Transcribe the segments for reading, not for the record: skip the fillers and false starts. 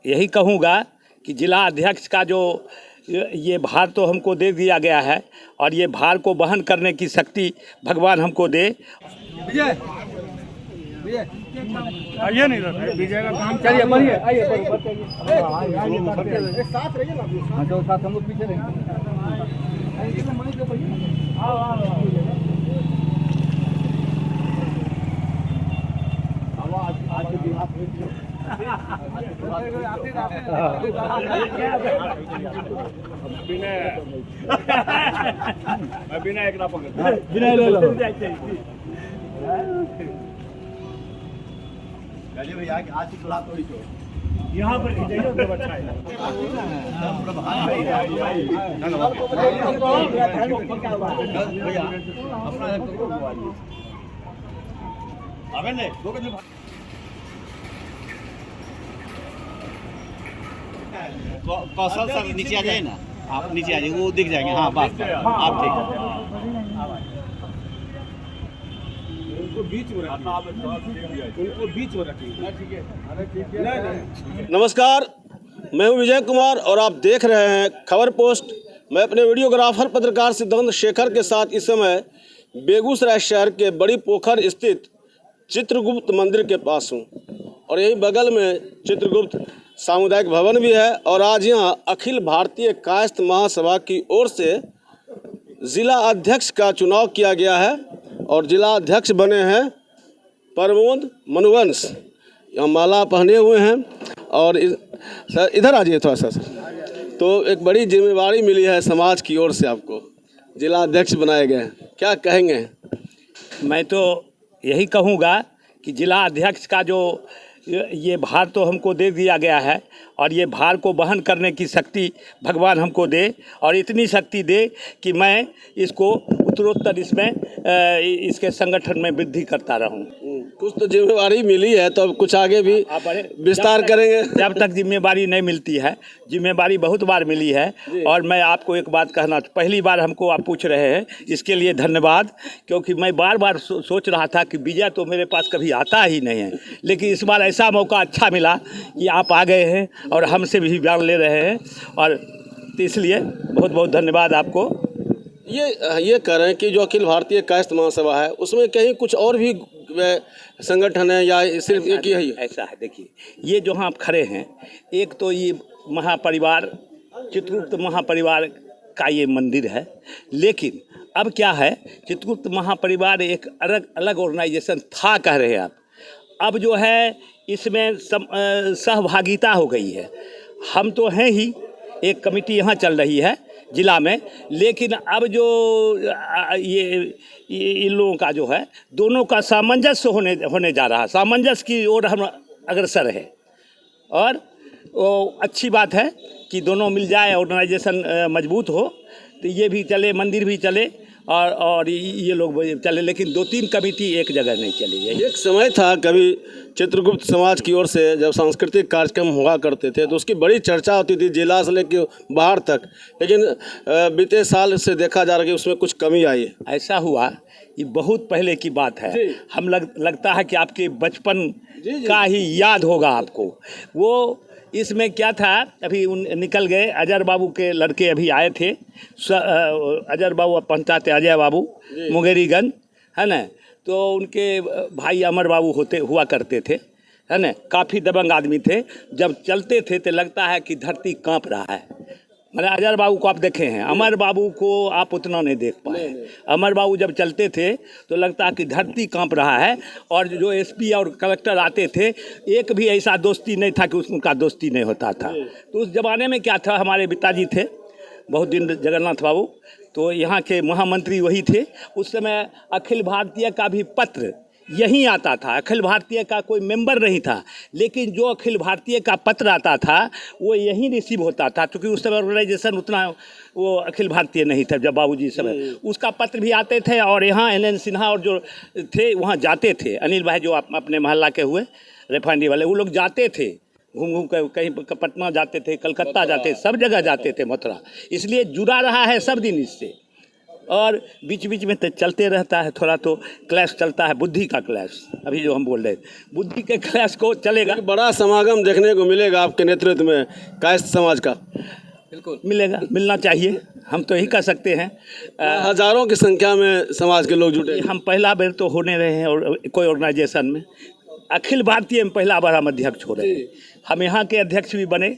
यही कहूँगा कि जिला अध्यक्ष का जो ये भार तो हमको दे दिया गया है और ये भार को वहन करने की शक्ति भगवान हमको दे। आइए नहीं विजय का काम चलिए बढ़िए आइए साथ रहिए ना। हाँ तो साथ हम लोग पीछे रहेंगे। बिना एक ना पकड़ बिना ले लो भैया आज थोड़ा थोड़ी यहाँ पर अच्छा है। कौशल सर नीचे आ जाए ना, आप नीचे आ जाइए, वो दिख जाएंगे। हाँ बस आप ठीक है। नमस्कार, मैं हूं विजय कुमार और आप देख रहे हैं खबर पोस्ट। मैं अपने वीडियोग्राफर पत्रकार सिद्धांत शेखर के साथ इस समय बेगूसराय शहर के बड़ी पोखर स्थित चित्रगुप्त मंदिर के पास हूं और यही बगल में चित्रगुप्त सामुदायिक भवन भी है। और आज यहाँ अखिल भारतीय कायस्थ महासभा की ओर से ज़िला अध्यक्ष का चुनाव किया गया है और जिला अध्यक्ष बने हैं प्रमोद मनुवंश। यहाँ माला पहने हुए हैं और सर इधर आ जाइए थोड़ा सा सर। तो एक बड़ी जिम्मेवारी मिली है समाज की ओर से, आपको जिला अध्यक्ष बनाए गए हैं, क्या कहेंगे? मैं तो यही कहूँगा कि जिला अध्यक्ष का जो ये भार तो हमको दे दिया गया है और ये भार को वहन करने की शक्ति भगवान हमको दे और इतनी शक्ति दे कि मैं इसको उत्तरोत्तर इसमें इसके संगठन में वृद्धि करता रहूं। कुछ तो जिम्मेवारी मिली है तो अब कुछ आगे भी विस्तार करेंगे। जब तक जिम्मेवारी नहीं मिलती है, जिम्मेवारी बहुत बार मिली है। और मैं आपको एक बात कहना, पहली बार हमको आप पूछ रहे हैं, इसके लिए धन्यवाद। क्योंकि मैं बार बार सोच रहा था कि विजय तो मेरे पास कभी आता ही नहीं है, लेकिन इस बार ऐसा मौका अच्छा मिला कि आप आ गए हैं और हमसे भी बयान ले रहे हैं, और तो इसलिए बहुत बहुत धन्यवाद आपको। ये कह रहे हैं कि जो अखिल भारतीय कायस्थ महासभा है उसमें कहीं कुछ और भी संगठन है या सिर्फ एक ही है? ऐसा है, देखिए ये जो आप खड़े हैं, एक तो ये महापरिवार चित्रगुप्त महापरिवार का ये मंदिर है। लेकिन अब क्या है, चित्रगुप्त महापरिवार एक अलग ऑर्गेनाइजेशन था कह रहे हैं आप। अब जो है इसमें सहभागिता हो गई है। हम तो हैं ही, एक कमेटी यहाँ चल रही है जिला में, लेकिन अब जो ये इन लोगों का जो है दोनों का सामंजस्य होने जा रहा है, सामंजस्य की ओर हम अग्रसर है। और वो अच्छी बात है कि दोनों मिल जाए, ऑर्गेनाइजेशन मजबूत हो तो ये भी चले, मंदिर भी चले और ये लोग चले, लेकिन 2-3 कमेटी एक जगह नहीं चली है। एक समय था कभी चित्रगुप्त समाज की ओर से जब सांस्कृतिक कार्यक्रम हुआ करते थे तो उसकी बड़ी चर्चा होती थी जिला से लेकर बाहर तक, लेकिन बीते साल से देखा जा रहा है कि उसमें कुछ कमी आई है। ऐसा हुआ, ये बहुत पहले की बात है। हम लगता है कि आपके बचपन का ही याद होगा आपको। वो इसमें क्या था, अभी निकल गए अजय बाबू के लड़के अभी आए थे, अजय बाबू पंचायत अजय बाबू मुंगेरीगंज है ना, तो उनके भाई अमर बाबू हुआ करते थे, है ना। काफ़ी दबंग आदमी थे, जब चलते थे तो लगता है कि धरती कांप रहा है। मैंने अजय बाबू को आप देखे हैं, अमर बाबू को आप उतना नहीं देख पाए। अमर बाबू जब चलते थे तो लगता है कि धरती कांप रहा है। और जो एसपी और कलेक्टर आते थे, एक भी ऐसा दोस्ती नहीं था कि उनका दोस्ती नहीं होता था। तो उस ज़माने में क्या था, हमारे पिताजी थे बहुत दिन, जगन्नाथ बाबू, तो यहाँ के महामंत्री वही थे। उस समय अखिल भारतीय का भी पत्र यहीं आता था, अखिल भारतीय का कोई मेंबर नहीं था, लेकिन जो अखिल भारतीय का पत्र आता था वो यहीं रिसीव होता था, क्योंकि उस समय ऑर्गेनाइजेशन उतना वो अखिल भारतीय नहीं था जब बाबूजी समय। उसका पत्र भी आते थे और यहाँ NN सिन्हा और जो थे वहाँ जाते थे, अनिल भाई जो अपने मोहल्ला के हुए रिफाइनरी वाले, वो लोग जाते थे घूम कर, कहीं पटना जाते थे, कलकत्ता जाते, सब जगह जाते थे, मथुरा। इसलिए जुड़ा रहा है सब दिन इससे। और बीच बीच में तो चलते रहता है, थोड़ा तो क्लैश चलता है, बुद्धि का क्लैश, अभी जो हम बोल रहे थे बुद्धि के क्लैश को चलेगा। एक बड़ा समागम देखने को मिलेगा आपके नेतृत्व में कायस्थ समाज का। बिल्कुल मिलेगा, मिलना चाहिए, हम तो यही कह सकते हैं। हजारों की संख्या में समाज के लोग जुटे। हम पहला बार तो होने रहे हैं और कोई ऑर्गेनाइजेशन में अखिल भारतीय में पहला बार हम अध्यक्ष हो रहे हैं। हम यहाँ के अध्यक्ष भी बने,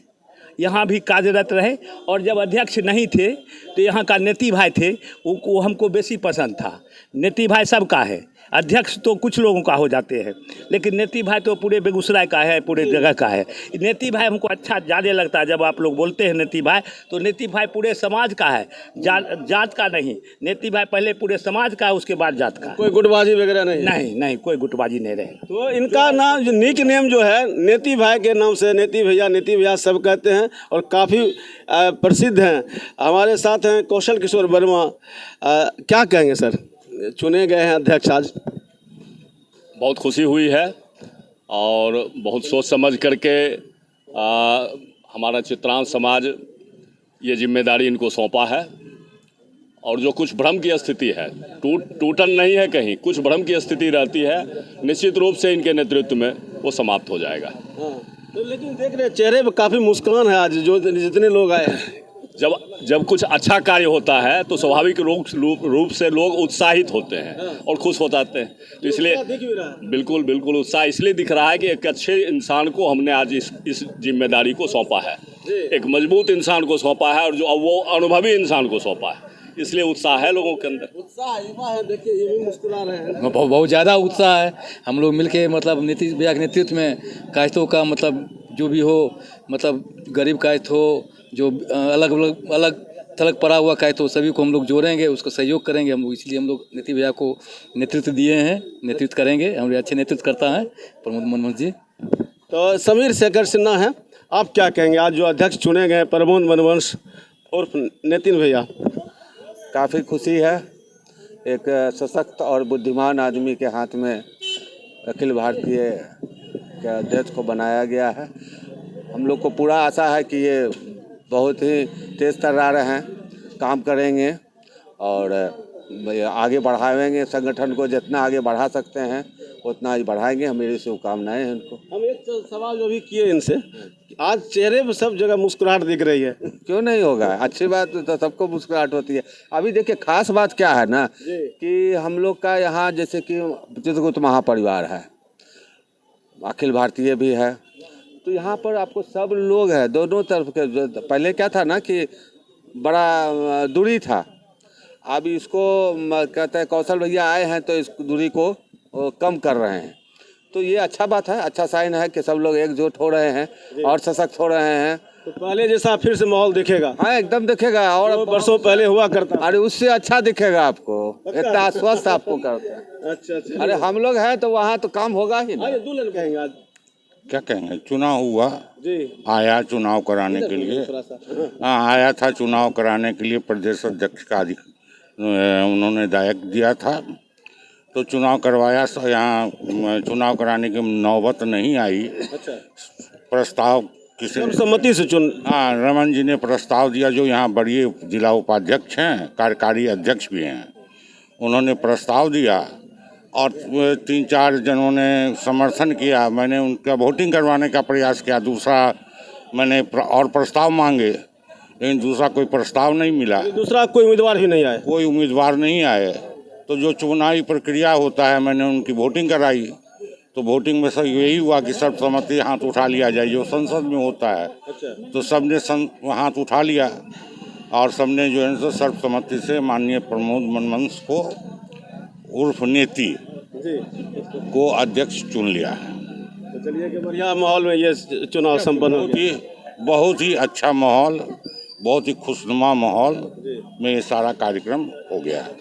यहाँ भी कार्यरत रहे, और जब अध्यक्ष नहीं थे तो यहाँ का नेती भाई थे, वो हमको बेसी पसंद था। नेती भाई सबका है, अध्यक्ष तो कुछ लोगों का हो जाते हैं, लेकिन नेती भाई तो पूरे बेगूसराय का है, पूरे जगह का है। नेती भाई हमको अच्छा ज़्यादा लगता है। जब आप लोग बोलते हैं नेती भाई, तो नेती भाई पूरे समाज का है, जात का नहीं। नेती भाई पहले पूरे समाज का है, उसके बाद जात का। कोई गुटबाजी वगैरह नहीं? नहीं, कोई गुटबाजी नहीं रहेगा। तो इनका नाम जो निक नेम जो है नेती भाई के नाम से, नेती भैया सब कहते हैं और काफ़ी प्रसिद्ध हैं। हमारे साथ हैं कौशल किशोर वर्मा। क्या कहेंगे सर, चुने गए हैं अध्यक्ष आज? बहुत खुशी हुई है और बहुत सोच समझ करके हमारा चित्रांश समाज ये जिम्मेदारी इनको सौंपा है। और जो कुछ भ्रम की स्थिति है, टूटन नहीं है कहीं, कुछ भ्रम की स्थिति रहती है, निश्चित रूप से इनके नेतृत्व में वो समाप्त हो जाएगा। तो लेकिन देख रहे चेहरे पे काफ़ी मुस्कान है आज, जो जितने लोग आए हैं। जब कुछ अच्छा कार्य होता है तो स्वाभाविक रूप से लोग उत्साहित होते हैं और खुश हो जाते हैं। तो इसलिए बिल्कुल उत्साह इसलिए दिख रहा है कि एक अच्छे इंसान को हमने आज इस जिम्मेदारी को सौंपा है, एक मजबूत इंसान को सौंपा है, और जो वो अनुभवी इंसान को सौंपा है, इसलिए उत्साह है लोगों के अंदर। उत्साह युवा है, देखिए ये भी मुस्कुरा रहे हैं। बहुत ज़्यादा उत्साह है। हम लोग मिलके मतलब नीतीश भैया के नेतृत्व में कायस्थों का मतलब जो भी हो, मतलब गरीब कायस्थ हो, जो अलग थलग पड़ा हुआ कायस्थ हो, सभी को हम लोग जोड़ेंगे, उसको सहयोग करेंगे हम लोग। इसलिए हम लोग नीतीश भैया को नेतृत्व दिए हैं, नेतृत्व करेंगे। हमारे अच्छे नेतृत्व करता है प्रमोद मनमोहन जी। तो समीर शेखर सिन्हा हैं, आप क्या कहेंगे आज जो अध्यक्ष चुने गए प्रमोद मनवंश और नितिन भैया? काफ़ी खुशी है। एक सशक्त और बुद्धिमान आदमी के हाथ में अखिल भारतीय के अध्यक्ष को बनाया गया है। हम लोग को पूरा आशा है कि ये बहुत ही तेज़ तर्रार हैं, काम करेंगे और आगे बढ़ाएंगे संगठन को। जितना आगे बढ़ा सकते हैं उतना ही बढ़ाएंगे। हम मेरी शुभकामनाएं हैं उनको। हम एक सवाल जो भी किए इनसे, आज चेहरे पर सब जगह मुस्कुराहट दिख रही है। क्यों नहीं होगा, अच्छी बात तो सबको मुस्कुराहट होती है। अभी देखिए खास बात क्या है ना कि हम लोग का यहाँ जैसे कि चित्रगुप्त महापरिवार है, अखिल भारतीय भी है, तो यहाँ पर आपको सब लोग हैं दोनों तरफ के। पहले क्या था ना कि बड़ा दूरी था, अब इसको कहते हैं कौशल भैया आए हैं तो इस दूरी को कम कर रहे हैं। तो ये अच्छा बात है, अच्छा साइन है कि सब लोग एकजुट हो रहे हैं और सशक्त हो रहे हैं। तो पहले जैसा फिर से माहौल दिखेगा? हाँ एकदम दिखेगा, और वर्षों पहले हुआ करता। अरे उससे अच्छा दिखेगा आपको, इतना आश्वस्त आपको करते हैं। अच्छा। अरे हम लोग हैं तो वहाँ तो काम होगा ही ना। दुल्हन कहेंगे आज? क्या कहेंगे, चुनाव हुआ जी, आया चुनाव कराने के लिए। हाँ, आया था चुनाव कराने के लिए, प्रदेश अध्यक्ष का उन्होंने दायित्व दिया था, तो चुनाव करवाया। यहाँ चुनाव कराने की नौबत नहीं आई। अच्छा। प्रस्ताव किसी सम्मति से चुन? हाँ, रमन जी ने प्रस्ताव दिया, जो यहाँ बड़ी जिला उपाध्यक्ष हैं, कार्यकारी अध्यक्ष भी हैं, उन्होंने प्रस्ताव दिया और 3-4 जनों ने समर्थन किया। मैंने उनका वोटिंग करवाने का प्रयास किया। दूसरा मैंने और प्रस्ताव मांगे, लेकिन दूसरा कोई प्रस्ताव नहीं मिला। दूसरा कोई उम्मीदवार भी नहीं आए? कोई उम्मीदवार नहीं आए। तो जो चुनावी प्रक्रिया होता है, मैंने उनकी वोटिंग कराई, तो वोटिंग में सब यही हुआ कि सर्वसम्मति हाथ उठा लिया जाए, जो संसद में होता है। अच्छा। तो सबने हाथ उठा लिया और सबने जो है सर्वसम्मति से माननीय प्रमोद मनमंश को उर्फ नेती को अध्यक्ष चुन लिया है। तो चलिए कि बढ़िया माहौल में ये चुनाव संपन्न हो गया। बहुत ही अच्छा माहौल, बहुत ही खुशनुमा माहौल में ये सारा कार्यक्रम हो गया है।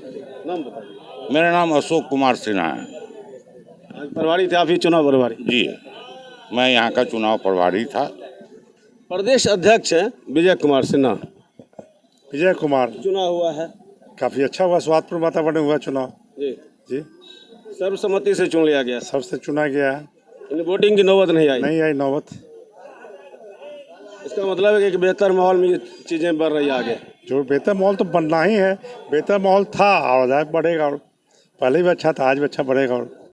नाम बताइए। मेरा नाम अशोक कुमार सिन्हा है। आज प्रभारी थे आप ही, चुनाव प्रभारी? जी, मैं यहाँ का चुनाव प्रभारी था। प्रदेश अध्यक्ष हैं विजय कुमार सिन्हा। विजय कुमार, चुनाव हुआ है, काफ़ी अच्छा हुआ, स्वादपूर्ण वातावरण हुआ चुनाव। जी, सर्वसम्मति से चुन लिया गया, सबसे चुना गया है। वोटिंग की नौबत नहीं आई नौबत। इसका मतलब है कि बेहतर माहौल में ये चीज़ें बढ़ रही है आगे। जो बेहतर माहौल तो बनना ही है, बेहतर माहौल था और बढ़ेगा, और पहले भी अच्छा था, आज भी अच्छा बढ़ेगा और